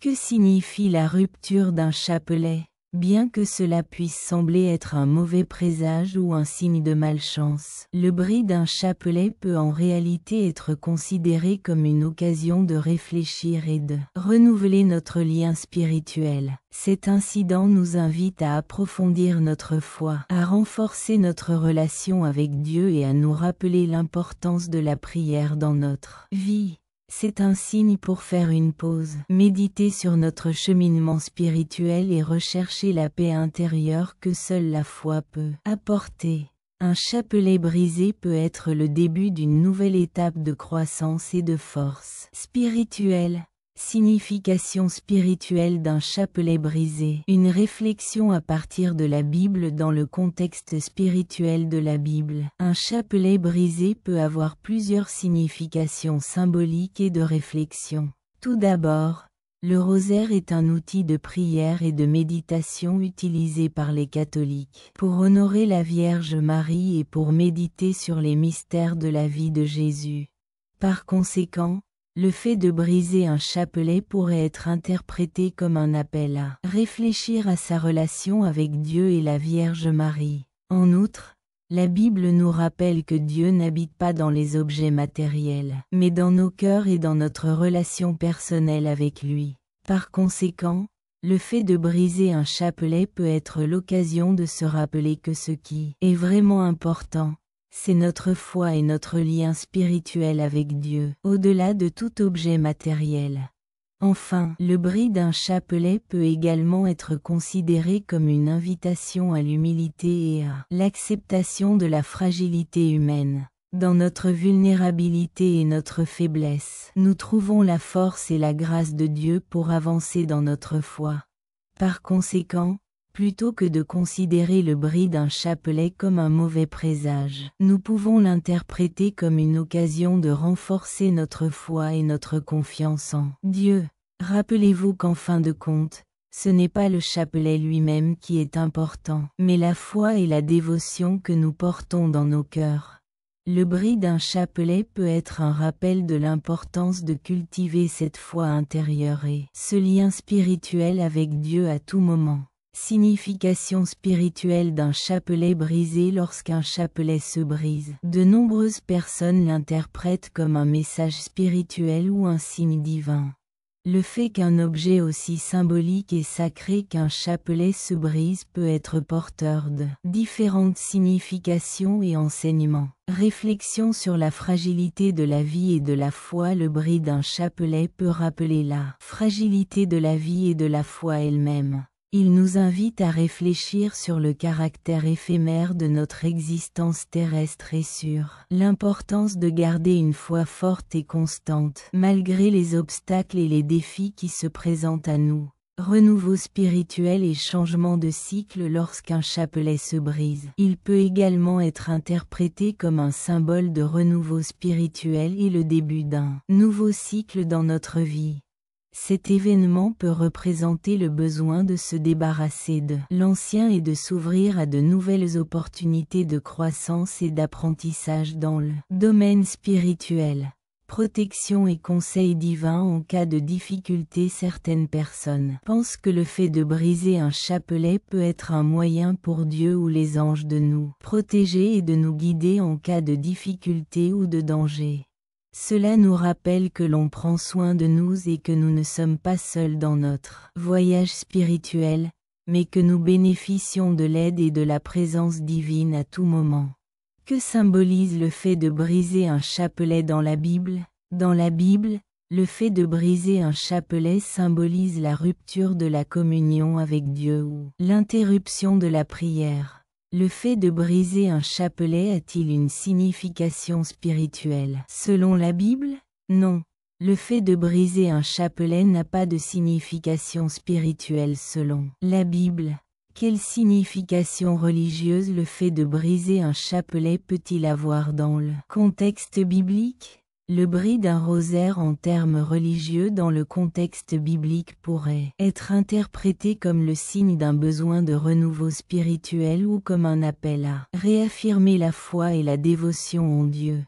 Que signifie la rupture d'un chapelet? Bien que cela puisse sembler être un mauvais présage ou un signe de malchance, le bris d'un chapelet peut en réalité être considéré comme une occasion de réfléchir et de renouveler notre lien spirituel. Cet incident nous invite à approfondir notre foi, à renforcer notre relation avec Dieu et à nous rappeler l'importance de la prière dans notre vie. C'est un signe pour faire une pause, méditer sur notre cheminement spirituel et rechercher la paix intérieure que seule la foi peut apporter. Un chapelet brisé peut être le début d'une nouvelle étape de croissance et de force spirituelle. Signification spirituelle d'un chapelet brisé. Une réflexion à partir de la Bible dans le contexte spirituel de la Bible. Un chapelet brisé peut avoir plusieurs significations symboliques et de réflexion. Tout d'abord, le rosaire est un outil de prière et de méditation utilisé par les catholiques pour honorer la Vierge Marie et pour méditer sur les mystères de la vie de Jésus. Par conséquent, le fait de briser un chapelet pourrait être interprété comme un appel à réfléchir à sa relation avec Dieu et la Vierge Marie. En outre, la Bible nous rappelle que Dieu n'habite pas dans les objets matériels, mais dans nos cœurs et dans notre relation personnelle avec lui. Par conséquent, le fait de briser un chapelet peut être l'occasion de se rappeler que ce qui est vraiment important, c'est notre foi et notre lien spirituel avec Dieu, au-delà de tout objet matériel. Enfin, le bris d'un chapelet peut également être considéré comme une invitation à l'humilité et à l'acceptation de la fragilité humaine. Dans notre vulnérabilité et notre faiblesse, nous trouvons la force et la grâce de Dieu pour avancer dans notre foi. Par conséquent, plutôt que de considérer le bris d'un chapelet comme un mauvais présage, nous pouvons l'interpréter comme une occasion de renforcer notre foi et notre confiance en Dieu. Rappelez-vous qu'en fin de compte, ce n'est pas le chapelet lui-même qui est important, mais la foi et la dévotion que nous portons dans nos cœurs. Le bris d'un chapelet peut être un rappel de l'importance de cultiver cette foi intérieure et ce lien spirituel avec Dieu à tout moment. Signification spirituelle d'un chapelet brisé. Lorsqu'un chapelet se brise, de nombreuses personnes l'interprètent comme un message spirituel ou un signe divin. Le fait qu'un objet aussi symbolique et sacré qu'un chapelet se brise peut être porteur de différentes significations et enseignements. Réflexion sur la fragilité de la vie et de la foi. Le bris d'un chapelet peut rappeler la fragilité de la vie et de la foi elle-même. Il nous invite à réfléchir sur le caractère éphémère de notre existence terrestre et sur l'importance de garder une foi forte et constante, malgré les obstacles et les défis qui se présentent à nous. Renouveau spirituel et changement de cycle. Lorsqu'un chapelet se brise, il peut également être interprété comme un symbole de renouveau spirituel et le début d'un nouveau cycle dans notre vie. Cet événement peut représenter le besoin de se débarrasser de l'ancien et de s'ouvrir à de nouvelles opportunités de croissance et d'apprentissage dans le domaine spirituel. Protection et conseils divins en cas de difficulté. Certaines personnes pensent que le fait de briser un chapelet peut être un moyen pour Dieu ou les anges de nous protéger et de nous guider en cas de difficulté ou de danger. Cela nous rappelle que l'on prend soin de nous et que nous ne sommes pas seuls dans notre voyage spirituel, mais que nous bénéficions de l'aide et de la présence divine à tout moment. Que symbolise le fait de briser un chapelet dans la Bible? Dans la Bible, le fait de briser un chapelet symbolise la rupture de la communion avec Dieu ou l'interruption de la prière. Le fait de briser un chapelet a-t-il une signification spirituelle? Selon la Bible, non. Le fait de briser un chapelet n'a pas de signification spirituelle selon la Bible. Quelle signification religieuse le fait de briser un chapelet peut-il avoir dans le contexte biblique? Le bris d'un rosaire en termes religieux dans le contexte biblique pourrait être interprété comme le signe d'un besoin de renouveau spirituel ou comme un appel à réaffirmer la foi et la dévotion en Dieu.